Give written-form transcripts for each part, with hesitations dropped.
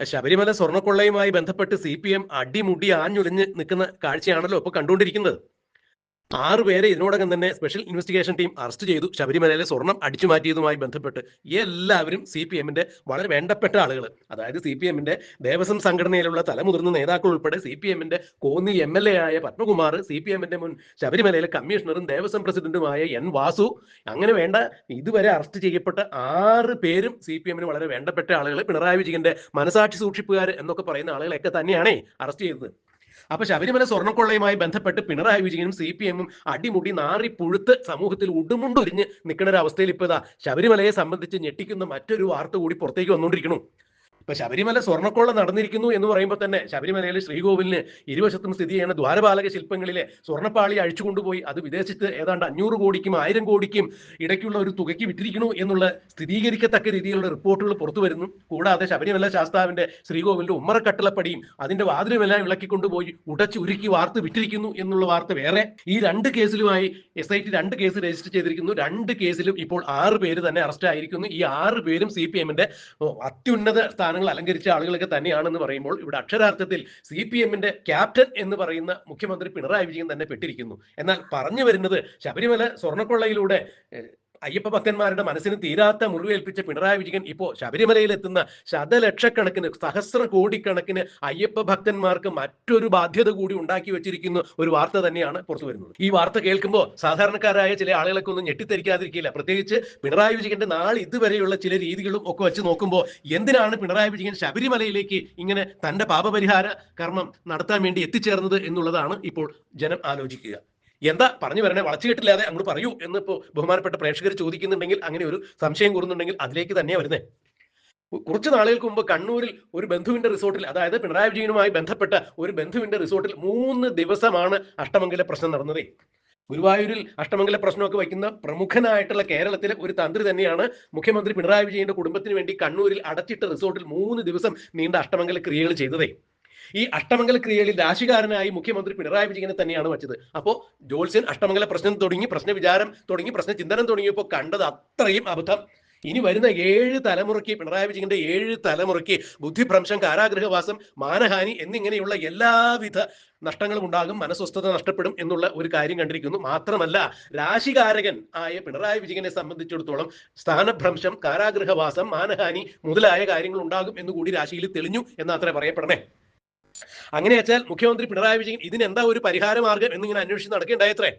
ശബരിമല സ്വർണ്ണക്കൊള്ളയുമായി ബന്ധപ്പെട്ട് CPM അടിമുടി ആഞ്ഞുലഞ്ഞ് നിൽക്കുന്ന കാഴ്ചയാണല്ലോ ഇപ്പൊ കണ്ടുകൊണ്ടിരിക്കുന്നത്. 6 പേരെ ഇതിനോടകം തന്നെ സ്പെഷ്യൽ ഇൻവെസ്റ്റിഗേഷൻ ടീം അറസ്റ്റ് ചെയ്തു. ശബരിമലയിലെ സ്വർണം അടിച്ചു മാറ്റിയതുമായി ബന്ധപ്പെട്ട് എല്ലാവരും CPMന്റെ വളരെ വേണ്ടപ്പെട്ട ആളുകൾ. അതായത് CPMന്റെ ദേവസ്വം സംഘടനയിലുള്ള തലമുതിർന്ന നേതാക്കൾ ഉൾപ്പെടെ CPMന്റെ കോന്നി MLA ആയ പത്മകുമാർ, CPMന്റെ മുൻ ശബരിമലയിലെ കമ്മീഷണറും ദേവസ്വം പ്രസിഡന്റുമായ N വാസു, അങ്ങനെ വേണ്ട ഇതുവരെ അറസ്റ്റ് ചെയ്യപ്പെട്ട 6 പേരും CPMന് വളരെ വേണ്ടപ്പെട്ട ആളുകൾ. പിണറായി വിജയന്റെ മനസാക്ഷി സൂക്ഷിപ്പുകാർ എന്നൊക്കെ പറയുന്ന ആളുകളെയൊക്കെ തന്നെയാണ് അറസ്റ്റ് ചെയ്തത്. അപ്പൊ ശബരിമല സ്വർണ്ണക്കൊള്ളയുമായി ബന്ധപ്പെട്ട് പിണറായി വിജയനും CPMും അടിമുടി നാറി പുഴുത്ത് സമൂഹത്തിൽ ഉടുമുണ്ടൊരിഞ്ഞ് നിൽക്കുന്ന ഒരു അവസ്ഥയിൽ ഇപ്പൊ ഇതാ ശബരിമലയെ സംബന്ധിച്ച് ഞെട്ടിക്കുന്ന മറ്റൊരു വാർത്ത കൂടി പുറത്തേക്ക് വന്നുകൊണ്ടിരിക്കുന്നു. ഇപ്പൊ ശബരിമല സ്വർണ്ണക്കൊള്ള നടന്നിരിക്കുന്നു എന്ന് പറയുമ്പോൾ തന്നെ ശബരിമലയിലെ ശ്രീകോവിലിന് ഇരുവശത്തും സ്ഥിതി ചെയ്യുന്ന ദ്വാരപാലക ശില്പങ്ങളിലെ സ്വർണ്ണപ്പാളി അഴിച്ചുകൊണ്ടുപോയി അത് വിദേശത്ത് ഏതാണ്ട് 500 കോടിക്കും 1000 കോടിക്കും ഇടയ്ക്കുള്ള ഒരു തുകയ്ക്ക് വിറ്റിരിക്കുന്നു എന്നുള്ള സ്ഥിരീകരിക്കത്തക്ക രീതിയിലുള്ള റിപ്പോർട്ടുകൾ പുറത്തു വരുന്നു. കൂടാതെ ശബരിമല ശാസ്താവിന്റെ ശ്രീകോവിലിന്റെ ഉമ്മറക്കട്ടിളപ്പടിയും അതിന്റെ വാതിലുമെല്ലാം ഇളക്കിക്കൊണ്ടുപോയി ഉടച്ചുരുക്കി വാർത്ത് വിറ്റിരിക്കുന്നു എന്നുള്ള വാർത്ത വേറെ. ഈ 2 കേസിലുമായി SIT 2 കേസ് രജിസ്റ്റർ ചെയ്തിരിക്കുന്നു. 2 കേസിലും ഇപ്പോൾ 6 പേര് തന്നെ അറസ്റ്റ് ആയിരിക്കുന്നു. ഈ 6 പേരും CPMന്റെ അത്യുന്നത സ്ഥാനങ്ങൾ അലങ്കരിച്ച ആളുകളൊക്കെ തന്നെയാണെന്ന് പറയുമ്പോൾ ഇവിടെ അക്ഷരാർത്ഥത്തിൽ CPMന്റെ ക്യാപ്റ്റൻ എന്ന് പറയുന്ന മുഖ്യമന്ത്രി പിണറായി വിജയൻ തന്നെ പെട്ടിരിക്കുന്നു. എന്നാൽ പറഞ്ഞു വരുന്നത് ശബരിമല സ്വർണ്ണക്കൊള്ളയിലൂടെ അയ്യപ്പ ഭക്തന്മാരുടെ മനസ്സിന് തീരാത്ത മുറിവേൽപ്പിച്ച പിണറായി വിജയൻ ഇപ്പോൾ ശബരിമലയിൽ എത്തുന്ന ശതലക്ഷക്കണക്കിന് സഹസ്ര കോടിക്കണക്കിന് അയ്യപ്പ ഭക്തന്മാർക്ക് മറ്റൊരു ബാധ്യത കൂടി ഉണ്ടാക്കി വെച്ചിരിക്കുന്ന ഒരു വാർത്ത തന്നെയാണ് പുറത്തു വരുന്നത്. ഈ വാർത്ത കേൾക്കുമ്പോൾ സാധാരണക്കാരായ ചില ആളുകളൊക്കെ ഒന്നും ഞെട്ടിത്തെരിക്കാതിരിക്കില്ല. പ്രത്യേകിച്ച് പിണറായി വിജയന്റെ നാൾ ഇതുവരെയുള്ള ചില രീതികളും ഒക്കെ വെച്ച് നോക്കുമ്പോൾ എന്തിനാണ് പിണറായി വിജയൻ ശബരിമലയിലേക്ക് ഇങ്ങനെ തന്റെ പാപപരിഹാര കർമ്മം നടത്താൻ വേണ്ടി എത്തിച്ചേർന്നത് എന്നുള്ളതാണ് ഇപ്പോൾ ജനം ആലോചിക്കുക. എന്താ പറഞ്ഞു വരണേ, വളച്ചു കെട്ടില്ലാതെ അങ്ങോട്ട് പറയൂ എന്ന് ഇപ്പോൾ ബഹുമാനപ്പെട്ട പ്രേക്ഷകർ ചോദിക്കുന്നുണ്ടെങ്കിൽ, അങ്ങനെ ഒരു സംശയം കൂറുന്നുണ്ടെങ്കിൽ അതിലേക്ക് തന്നെയാണ് വരുന്നത്. കുറച്ച് നാളുകൾക്ക് മുമ്പ് കണ്ണൂരിൽ ഒരു ബന്ധുവിന്റെ റിസോർട്ടിൽ, അതായത് പിണറായി വിജയനുമായി ബന്ധപ്പെട്ട ഒരു ബന്ധുവിന്റെ റിസോർട്ടിൽ 3 ദിവസമാണ് അഷ്ടമംഗല പ്രശ്നം നടന്നത്. ഗുരുവായൂരിൽ അഷ്ടമംഗല പ്രശ്നമൊക്കെ വയ്ക്കുന്ന പ്രമുഖനായിട്ടുള്ള കേരളത്തിലെ ഒരു തന്ത്രി തന്നെയാണ് മുഖ്യമന്ത്രി പിണറായി വിജയന്റെ കുടുംബത്തിന് വേണ്ടി കണ്ണൂരിൽ അടച്ചിട്ട റിസോർട്ടിൽ 3 ദിവസം നീണ്ട അഷ്ടമംഗല ക്രിയകൾ ചെയ്തതേ. ഈ അഷ്ടമംഗല ക്രിയയിൽ രാശികാരനായി മുഖ്യമന്ത്രി പിണറായി വിജയനെ തന്നെയാണ് വെച്ചത്. അപ്പോൾ ജോത്സ്യൻ അഷ്ടമംഗല പ്രശ്നം തുടങ്ങി, പ്രശ്ന വിചാരം തുടങ്ങി, പ്രശ്ന ചിന്തനം തുടങ്ങിയപ്പോൾ കണ്ടത് അത്രയും അബദ്ധം. ഇനി വരുന്ന 7 തലമുറയ്ക്ക്, പിണറായി വിജയന്റെ 7 തലമുറയ്ക്ക് ബുദ്ധിഭ്രംശം, കാരാഗൃഹവാസം, മാനഹാനി എന്നിങ്ങനെയുള്ള എല്ലാവിധ നഷ്ടങ്ങളും ഉണ്ടാകും, മനസ്വസ്ഥത നഷ്ടപ്പെടും എന്നുള്ള ഒരു കാര്യം കണ്ടിരിക്കുന്നു. മാത്രമല്ല രാശികാരകൻ ആയ പിണറായി വിജയനെ സംബന്ധിച്ചിടത്തോളം സ്ഥാനഭ്രംശം, കാരാഗൃഹവാസം, മാനഹാനി മുതലായ കാര്യങ്ങൾ ഉണ്ടാകും എന്നുകൂടി രാശിയിൽ തെളിഞ്ഞു എന്നത്രേ പറയപ്പെടണേ. അങ്ങനെ വെച്ചാൽ മുഖ്യമന്ത്രി പിണറായി വിജയൻ ഇതിനെന്താ ഒരു പരിഹാര മാർഗം എന്നിങ്ങനെ അന്വേഷിച്ച് നടക്കേണ്ടായത്രേ.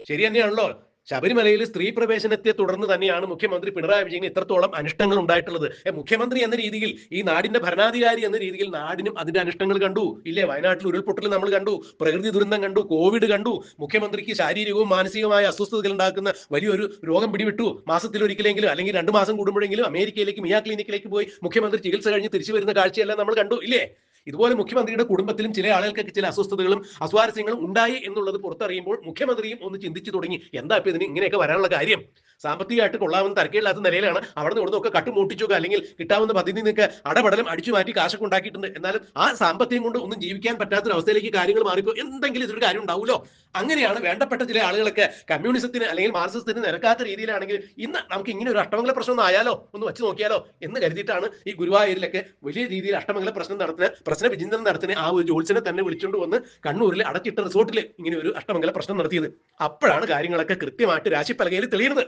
ശരി തന്നെയാണല്ലോ, ശബരിമലയിൽ സ്ത്രീ പ്രവേശനത്തെ തുടർന്ന് തന്നെയാണ് മുഖ്യമന്ത്രി പിണറായി വിജയൻ ഇത്രത്തോളം അനിഷ്ടങ്ങൾ ഉണ്ടായിട്ടുള്ളത്. മുഖ്യമന്ത്രി എന്ന രീതിയിൽ, ഈ നാടിന്റെ ഭരണാധികാരി എന്ന രീതിയിൽ നാടിനും അതിന്റെ അനിഷ്ടങ്ങൾ കണ്ടു ഇല്ലേ? വയനാട്ടിൽ ഉരുൾപൊട്ടൽ നമ്മൾ കണ്ടു, പ്രകൃതി ദുരന്തം കണ്ടു, കോവിഡ് കണ്ടു, മുഖ്യമന്ത്രിക്ക് ശാരീരികവും മാനസികവുമായ അസ്വസ്ഥതകൾ ഉണ്ടാക്കുന്ന വലിയൊരു രോഗം പിടിവിട്ടു. മാസത്തിൽ ഒരിക്കലെങ്കിലും അല്ലെങ്കിൽ 2 മാസം കൂടുമ്പോഴെങ്കിലും അമേരിക്കയിലേക്ക് മിയാ ക്ലിനിക്കിലേക്ക് പോയി മുഖ്യമന്ത്രി ചികിത്സ കഴിഞ്ഞ് തിരിച്ചു വരുന്ന കാഴ്ചയെല്ലാം നമ്മൾ കണ്ടു ഇല്ലേ? ഇതുപോലെ മുഖ്യമന്ത്രിയുടെ കുടുംബത്തിലും ചില ആളുകൾക്ക് ചില അസ്വസ്ഥതകളും അസ്വാരസ്യങ്ങളും ഉണ്ടായി എന്നുള്ളത് പുറത്തറിയുമ്പോൾ മുഖ്യമന്ത്രിയും ഒന്ന് ചിന്തിച്ചു തുടങ്ങി, എന്താ ഇപ്പൊ ഇതിന് ഇങ്ങനെയൊക്കെ വരാനുള്ള കാര്യം? സാമ്പത്തികമായിട്ട് കൊള്ളാവുന്ന തരക്കേടില്ലാത്ത നിലയിലാണ് അവിടെ നിന്ന് ഇവിടുന്നൊക്കെ കട്ടുമൂട്ടിച്ചൊക്കെ അല്ലെങ്കിൽ കിട്ടാവുന്ന പദ്ധതി നിന്നൊക്കെ അടപടലം അടിച്ചു മാറ്റി കാശൊക്കെ ഉണ്ടാക്കിയിട്ടുണ്ട്. എന്നാലും ആ സാമ്പത്തികം കൊണ്ട് ഒന്നും ജീവിക്കാൻ പറ്റാത്തൊരവസ്ഥയിലേക്ക് കാര്യങ്ങൾ മാറിപ്പോ എന്തെങ്കിലും ഇതൊരു കാര്യം ഉണ്ടാവുമല്ലോ. അങ്ങനെയാണ് വേണ്ടപ്പെട്ട ചില ആളുകളൊക്കെ കമ്മ്യൂണിസത്തിന് അല്ലെങ്കിൽ മാർക്സിസത്തിന് നിരക്കാത്ത രീതിയിലാണെങ്കിൽ ഇന്ന് നമുക്ക് ഇങ്ങനെ ഒരു അഷ്ടമംഗല പ്രശ്നം ഒന്ന് ആയാലോ, ഒന്ന് വെച്ച് നോക്കിയാലോ എന്ന് കരുതിയിട്ടാണ് ഈ ഗുരുവായൂരിലൊക്കെ വലിയ രീതിയിൽ അഷ്ടമംഗല പ്രശ്നം നടത്തുന്ന, പ്രശ്ന വിചിന്തനം നടത്തുന്ന ആ ഒരു ജോത്സ്യനെ തന്നെ വിളിച്ചുകൊണ്ട് വന്ന് കണ്ണൂരിൽ അടച്ചിട്ട റിസോർട്ടിൽ ഇങ്ങനെ ഒരു അഷ്ടമംഗല പ്രശ്നം നടത്തിയത്. അപ്പോഴാണ് കാര്യങ്ങളൊക്കെ കൃത്യമായിട്ട് രാശിപ്പലകയിൽ തെളിയുന്നത്.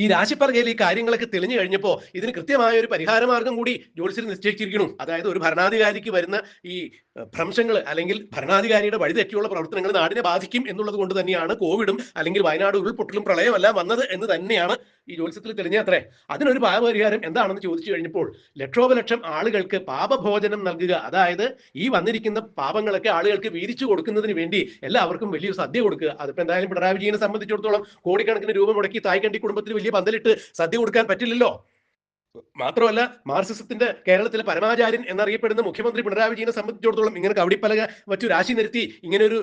ഈ രാശിപ്പലകയിൽ ഈ കാര്യങ്ങളൊക്കെ തെളിഞ്ഞു കഴിഞ്ഞപ്പോൾ ഇതിന് കൃത്യമായ ഒരു പരിഹാര മാർഗം കൂടി ജോത്സ്യർ നിശ്ചയിച്ചിരിക്കുന്നു. അതായത് ഒരു ഭരണാധികാരിക്ക് വരുന്ന ഈ ഭ്രംശങ്ങൾ അല്ലെങ്കിൽ ഭരണാധികാരിയുടെ വഴിതെറ്റിയുള്ള പ്രവർത്തനങ്ങൾ നാടിനെ ബാധിക്കും എന്നുള്ളത് കൊണ്ട് തന്നെയാണ് കോവിഡും അല്ലെങ്കിൽ വയനാട് ഉരുൾപൊട്ടലും പ്രളയം എല്ലാം വന്നത് എന്ന് തന്നെയാണ് ഈ ജ്യോത്സ്യത്തിൽ തെളിഞ്ഞത്രേ. അതിനൊരു പാപപരിഹാരം എന്താണെന്ന് ചോദിച്ചു കഴിഞ്ഞപ്പോൾ ലക്ഷോപലക്ഷം ആളുകൾക്ക് പാപഭോജനം നൽകുക, അതായത് ഈ വന്നിരിക്കുന്ന പാപങ്ങളൊക്കെ ആളുകൾക്ക് വീതിച്ചു കൊടുക്കുന്നതിന് വേണ്ടി എല്ലാവർക്കും വലിയൊരു സദ്യ കൊടുക്കുക. അതിപ്പോ എന്തായാലും പിണറായി വിജയനെ സംബന്ധിച്ചിടത്തോളം കോടിക്കണക്കിന് രൂപ മുടക്കി തായ്ക്കണ്ടി കുടുംബത്തിന് വലിയ പന്തലിട്ട് സദ്യ കൊടുക്കാൻ പറ്റില്ലല്ലോ. മാത്രമല്ല മാർക്സിസത്തിന്റെ കേരളത്തിലെ പരമാചാര്യൻ എന്നറിയപ്പെടുന്ന മുഖ്യമന്ത്രി പിണറായി വിജയനെ സംബന്ധിച്ചിടത്തോളം ഇങ്ങനെ കവടിപ്പലക വച്ചു രാശി നിരത്തി ഇങ്ങനെ ഒരു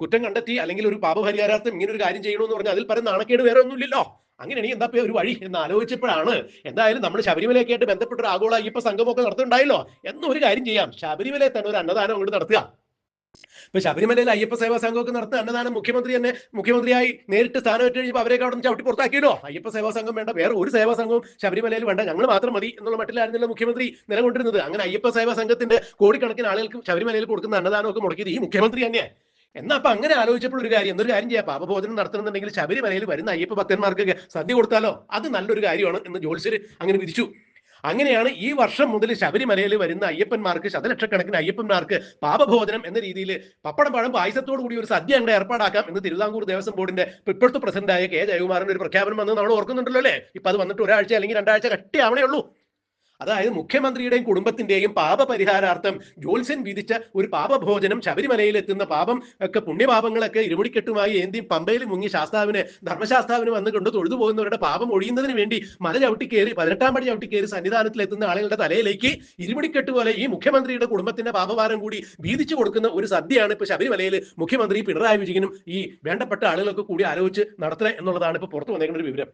കുറ്റം കണ്ടെത്തി അല്ലെങ്കിൽ ഒരു പാപപരിഹാരാർത്ഥം ഇങ്ങനെ ഒരു കാര്യം ചെയ്യണമെന്ന് പറഞ്ഞാൽ അതിൽ പരം നാണക്കേട് വേറെ ഒന്നുമില്ലല്ലോ. അങ്ങനെയാണെങ്കിൽ എന്താ ഒരു വഴി എന്ന് ആലോചിച്ചപ്പോഴാണ് എന്തായാലും നമ്മൾ ശബരിമലയൊക്കെ ആയിട്ട് ബന്ധപ്പെട്ട ഒരു ആഗോള അയ്യപ്പ സംഘമൊക്കെ നടത്തുന്നുണ്ടായല്ലോ, എന്നൊരു കാര്യം ചെയ്യാം, ശബരിമലയിൽ തന്നെ ഒരു അന്നദാനം അങ്ങോട്ട് നടത്തുക. ഇപ്പൊ ശബരിമലയിൽ അയ്യപ്പ സേവാ സംഘമൊക്കെ നടത്തുന്ന അന്നദാനം മുഖ്യമന്ത്രിയായി നേരിട്ട് സ്ഥാനമേറ്റ് കഴിഞ്ഞപ്പോൾ അവരെയൊക്കെ അവിടെ നിന്ന് ചവിട്ടി പുറത്താക്കിയല്ലോ. അയ്യപ്പ സേവാ സംഘം വേണ്ട, വേറെ ഒരു സേവാ സംഘവും ശബരിമലയിൽ വേണ്ട, ഞങ്ങൾ മാത്രം മതി എന്നുള്ള മട്ടിലായിരുന്നല്ലോ മുഖ്യമന്ത്രി നിലകൊണ്ടിരുന്നത്. അങ്ങനെ അയ്യപ്പ സേവാ സംഘത്തിന്റെ കോടിക്കണക്കിന് ആളുകൾക്ക് ശബരിമലയിൽ കൊടുക്കുന്ന അന്നദാനമൊക്കെ മുടക്കിയത് ഈ മുഖ്യമന്ത്രി തന്നെയാണ്. എന്നാ അപ്പൊ അങ്ങനെ ആലോചിച്ചപ്പോൾ ഒരു കാര്യം ചെയ്യാം, പാപഭോജനം നടത്തണമെന്നുണ്ടെങ്കിൽ ശബരിമലയിൽ വരുന്ന അയ്യപ്പ ഭക്തന്മാർക്ക് സദ്യ കൊടുത്താലോ, അത് നല്ലൊരു കാര്യമാണ് എന്ന് ജ്യോത്സ്യർ അങ്ങനെ വിധിച്ചു. അങ്ങനെയാണ് ഈ വർഷം മുതൽ ശബരിമലയിൽ വരുന്ന അയ്യപ്പന്മാർക്ക്, ശതലക്ഷക്കണക്കിന് അയ്യപ്പന്മാർക്ക് പാപഭോജനം എന്ന രീതിയിൽ പപ്പടം പഴം പായസത്തോടു കൂടി ഒരു സദ്യ അങ്ങോട്ട് ഏർപ്പാടാക്കാം എന്ന് തിരുവിതാംകൂർ ദേവസ്വം ബോർഡിന്റെ ഇപ്പോഴത്തെ പ്രസിഡന്റായ കെ ജയകുമാറിന്റെ ഒരു പ്രഖ്യാപനം വന്ന് നമ്മൾ ഓർക്കുന്നുണ്ടല്ലോ അല്ലേ? ഇപ്പൊ അത് വന്നിട്ട് ഒരാഴ്ച അല്ലെങ്കിൽ 2 ആഴ്ച കട്ടിയാവണേ ഉള്ളൂ. അതായത് മുഖ്യമന്ത്രിയുടെയും കുടുംബത്തിന്റെയും പാപപരിഹാരാർത്ഥം ജ്യോത്സ്യൻ വിധിച്ച ഒരു പാപഭോജനം, ശബരിമലയിൽ എത്തുന്ന പാപം ഒക്കെ, പുണ്യപാപങ്ങളൊക്കെ ഇരുമുടിക്കെട്ടുമായി ഏന്തി പമ്പയിൽ മുങ്ങി ധർമ്മശാസ്താവിന് വന്നുകൊണ്ട് തൊഴുതു പോകുന്നവരുടെ പാപം ഒഴിയുന്നതിന് വേണ്ടി മല ചവിട്ടി കയറി 18-ാം പടി ചവിട്ടി കയറി സന്നിധാനത്തിൽ എത്തുന്ന ആളുകളുടെ തലയിലേക്ക് ഇരുമുടിക്കെട്ട് പോലെ ഈ മുഖ്യമന്ത്രിയുടെ കുടുംബത്തിന്റെ പാപഭാരം കൂടി വീതിച്ചു കൊടുക്കുന്ന ഒരു സദ്യയാണ് ഇപ്പൊ ശബരിമലയിൽ മുഖ്യമന്ത്രി പിണറായി വിജയനും ഈ വേണ്ടപ്പെട്ട ആളുകളൊക്കെ കൂടി ആലോചിച്ച് നടത്തുക എന്നുള്ളതാണ് ഇപ്പൊ പുറത്തു വന്നേക്കുന്ന ഒരു വിവരം.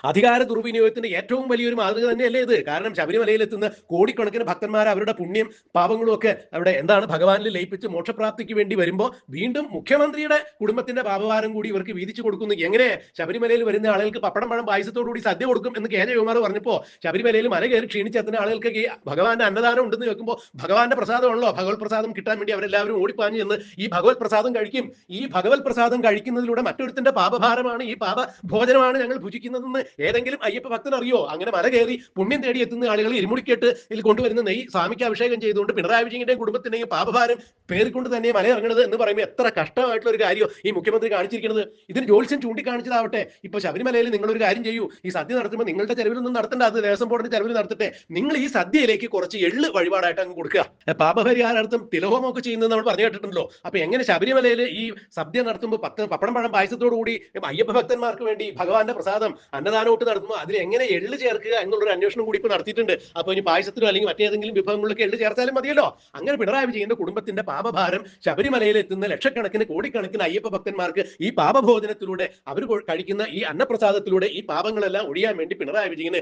അധികാര ദുർവിനിയോഗത്തിന്റെ ഏറ്റവും വലിയൊരു മാതൃക തന്നെയല്ലേ ഇത്? കാരണം ശബരിമലയിൽ എത്തുന്ന കോടിക്കണക്കിന് ഭക്തന്മാർ അവരുടെ പുണ്യം പാപങ്ങളും ഒക്കെ അവിടെ എന്താണ് ഭഗവാനിൽ ലയിപ്പിച്ച് മോക്ഷപ്രാപ്തിക്ക് വേണ്ടി വരുമ്പോൾ വീണ്ടും മുഖ്യമന്ത്രിയുടെ കുടുംബത്തിന്റെ പാപഭാരം കൂടി ഇവർക്ക് വീതിച്ചു കൊടുക്കുന്നു. എങ്ങനെ ശബരിമലയിൽ വരുന്ന ആളുകൾക്ക് പപ്പടം പഴം പായസത്തോടുകൂടി സദ്യ കൊടുക്കും എന്ന് കെ ജയകുമാർ പറഞ്ഞപ്പോൾ ശബരിമലയിൽ മല കയറി ക്ഷീണിച്ചെത്തുന്ന ആളുകൾക്ക് ഈ ഭഗവാന്റെ അന്നദാനം ഉണ്ടെന്ന് വെക്കുമ്പോൾ ഭഗവാന്റെ പ്രസാദമാണല്ലോ, ഭഗവത് പ്രസാദം കിട്ടാൻ വേണ്ടി അവരെല്ലാവരും ഓടിപ്പാഞ്ഞു എന്ന് ഈ ഭഗവത് പ്രസാദം കഴിക്കും. ഈ ഭഗവത് പ്രസാദം കഴിക്കുന്നതിലൂടെ മറ്റൊരുത്തിന്റെ പാപഭാരമാണ്, ഈ പാപ ഭോജനമാണ് ഞങ്ങൾ ഭുജിക്കുന്നതെന്ന് ഏതെങ്കിലും അയ്യപ്പ ഭക്തൻ അറിയോ? അങ്ങനെ മല കയറി പുണ്യം തേടി എത്തുന്ന ആളുകൾ ഇരുമുടിക്കെട്ട് കൊണ്ടുവരുന്ന നെയ് സ്വാമിക്ക് അഭിഷേകം ചെയ്തുകൊണ്ട് പിണറായി വിജയന്റെയും കുടുംബത്തിന്റെയും പാപഭാരം പേറിക്കൊണ്ട് തന്നെ മല ഇറങ്ങുന്നത് എന്ന് പറയുമ്പോൾ എത്ര കഷ്ടമായിട്ടുള്ള ഒരു കാര്യം ഈ മുഖ്യമന്ത്രി കാണിച്ചിരിക്കുന്നത്. ഇതിന് ജ്യോത്സ്യൻ ചൂണ്ടിക്കാണിച്ചതാവട്ടെ. ഇപ്പൊ ശബരിമലയിൽ നിങ്ങളൊരു കാര്യം ചെയ്യൂ, ഈ സദ്യ നടത്തുമ്പോൾ നിങ്ങളുടെ ചെലവിലൊന്നും നടത്തേണ്ട, അത് ദേവസ്വം ബോർഡിന്റെ ചെലവിൽ നടത്തട്ടെ. നിങ്ങൾ ഈ സദ്യയിലേക്ക് കുറച്ച് എള്ള് വഴിപാടായിട്ട് അങ്ങ് കൊടുക്കുക. പാപപരിഹാരാർത്ഥം തിലഹോമമൊക്കെ ചെയ്യുന്നത് നമ്മൾ പറഞ്ഞു കേട്ടിട്ടുണ്ടല്ലോ. അപ്പൊ എങ്ങനെ ശബരിമലയിൽ ഈ സദ്യ നടത്തുമ്പോൾ പപ്പടം പഴം പായസത്തോടു കൂടി അയ്യപ്പ ഭക്തന്മാർക്ക് വേണ്ടി ഭഗവാന്റെ പ്രസാദം അന്നദാനമായിട്ട് നടത്തുമ്പോൾ അതിൽ എങ്ങനെ എള്ള് ചേർക്കുക എന്നുള്ളൊരു അന്വേഷണം കൂടി ഇപ്പൊ നടത്തിയിട്ടുണ്ട്. അപ്പൊ ഇനി പായസത്തിലോ അല്ലെങ്കിൽ മറ്റേതെങ്കിലും വിഭവങ്ങളിലൊക്കെ എള്ള് ചേർത്താലും മതിയല്ലോ. അങ്ങനെ പിണറായി വിജയന്റെ കുടുംബത്തിന്റെ പാപഭാരം ശബരിമലയിൽ എത്തുന്ന ലക്ഷക്കണക്കിന് കോടിക്കണക്കിന് അയ്യപ്പ ഭക്തന്മാർക്ക് ഈ പാപഭോജനത്തിലൂടെ അവർ കഴിക്കുന്ന ഈ അന്നപ്രസാദത്തിലൂടെ ഈ പാപങ്ങളെല്ലാം ഒഴിയാൻ വേണ്ടി പിണറായി വിജയന്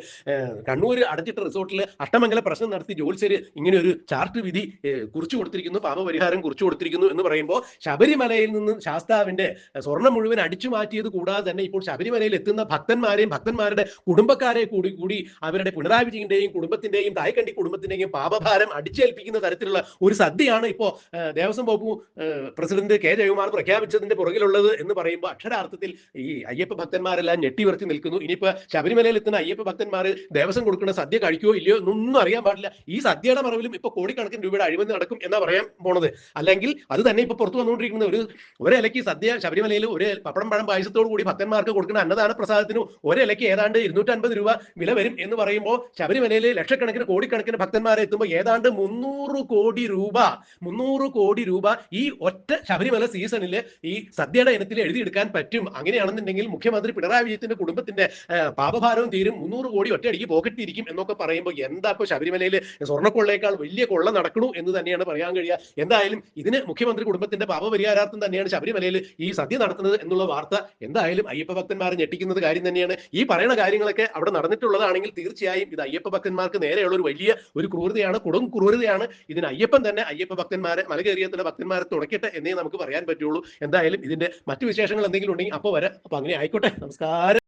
കണ്ണൂർ അടച്ചിട്ട റിസോർട്ടിൽ അഷ്ടമംഗല പ്രശ്നം നടത്തി ജ്യോത്സ്യര് ഇങ്ങനെ ഒരു ചാർട്ട് വിധി കുറിച്ചു കൊടുത്തിരിക്കുന്നു, പാപപരിഹാരം കുറിച്ചു കൊടുത്തിരിക്കുന്നു എന്ന് പറയുമ്പോൾ ശബരിമലയിൽ നിന്ന് ശാസ്താവിന്റെ സ്വർണം മുഴുവൻ അടിച്ചു മാറ്റിയത് കൂടാതെ തന്നെ ഇപ്പോൾ ശബരിമലയിൽ എത്തുന്ന ഭക്തന്മാരുടെ കുടുംബക്കാരെ കൂടി അവരുടെ പിണറായി വിജയന്റെയും കുടുംബത്തിന്റെയും തായ്ക്കണ്ടി കുടുംബത്തിന്റെയും പാപഭാരം അടിച്ചേൽപ്പിക്കുന്ന തരത്തിലുള്ള ഒരു സദ്യയാണ് ഇപ്പോ ദേവസ്വം വകുപ്പ് പ്രസിഡന്റ് കെ ജയകുമാർ പ്രഖ്യാപിച്ചതിന്റെ പുറകിലുള്ളത് എന്ന് പറയുമ്പോൾ അക്ഷരാർത്ഥത്തിൽ ഈ അയ്യപ്പ ഭക്തന്മാരെല്ലാം ഞെട്ടിവരത്തി നിൽക്കുന്നു. ഇനിയിപ്പോ ശബരിമലയിൽ എത്തുന്ന അയ്യപ്പ ഭക്തന്മാർ ദേവസ്വം കൊടുക്കുന്ന സദ്യ കഴിക്കുമോ ഇല്ലയോ എന്നൊന്നും അറിയാൻ പാടില്ല. ഈ സദ്യയുടെ മറവിലും ഇപ്പൊ കോടിക്കണക്കിന് രൂപയുടെ അഴിമതി നടക്കും എന്നാ പറയാൻ പോണത്. അല്ലെങ്കിൽ അത് തന്നെ ഇപ്പൊ പുറത്തു വന്നുകൊണ്ടിരിക്കുന്ന ഒരു ഇലയ്ക്ക് സദ്യ ശബരിമലയിൽ ഒരു പപ്പടം പഴം പായസത്തോടു കൂടി ഭക്തന്മാർക്ക് കൊടുക്കുന്ന അന്നദാന പ്രസാദത്തിന് ഒരിലയ്ക്ക് ഏതാണ്ട് 250 രൂപ വില വരും എന്ന് പറയുമ്പോൾ ശബരിമലയിൽ ലക്ഷക്കണക്കിന് കോടിക്കണക്കിന് ഭക്തന്മാരെ എത്തുമ്പോൾ ഏതാണ്ട് 300 കോടി രൂപ ഈ ഒറ്റ ശബരിമല സീസണിൽ ഈ സദ്യയുടെ ഇനത്തിൽ എഴുതിയെടുക്കാൻ പറ്റും. അങ്ങനെയാണെന്നുണ്ടെങ്കിൽ മുഖ്യമന്ത്രി പിണറായി വിജയന്റെ കുടുംബത്തിന്റെ പാപഭാരവും തീരും, 300 കോടി ഒറ്റയടിക്ക് പോക്കറ്റിരിക്കും എന്നൊക്കെ പറയുമ്പോൾ എന്താ ഇപ്പൊ ശബരിമലയിൽ സ്വർണ്ണക്കൊള്ളയേക്കാൾ വലിയ കൊള്ള നടക്കണു എന്ന് തന്നെയാണ് പറയാൻ കഴിയുക. എന്തായാലും ഇതിന് മുഖ്യമന്ത്രി കുടുംബത്തിന്റെ പാപപരിഹാരാർത്ഥം തന്നെയാണ് ശബരിമലയിൽ ഈ സദ്യ നടത്തുന്നത് എന്നുള്ള വാർത്ത എന്തായാലും അയ്യപ്പ ഭക്തന്മാരെ ഞെട്ടിക്കുന്നത് കാര്യം തന്നെയാണ്. ഈ പറയുന്ന കാര്യങ്ങളൊക്കെ അവിടെ നടന്നിട്ടുള്ളതാണെങ്കിൽ തീർച്ചയായും ഇത് അയ്യപ്പ ഭക്തന്മാർക്ക് നേരെയുള്ള ഒരു ക്രൂരതയാണ്, കൊടും ക്രൂരതയാണ്. ഇതിന് അയ്യപ്പ ഭക്തന്മാരെ മലകയറിയത്തുള്ള ഭക്തന്മാരെ തുടക്കട്ടെ എന്നേ നമുക്ക് പറയാൻ പറ്റുള്ളൂ. എന്തായാലും ഇതിന്റെ മറ്റു വിശേഷങ്ങൾ എന്തെങ്കിലും ഉണ്ടെങ്കിൽ അപ്പോൾ വരാം. അപ്പൊ അങ്ങനെ ആയിക്കോട്ടെ. നമസ്കാരം.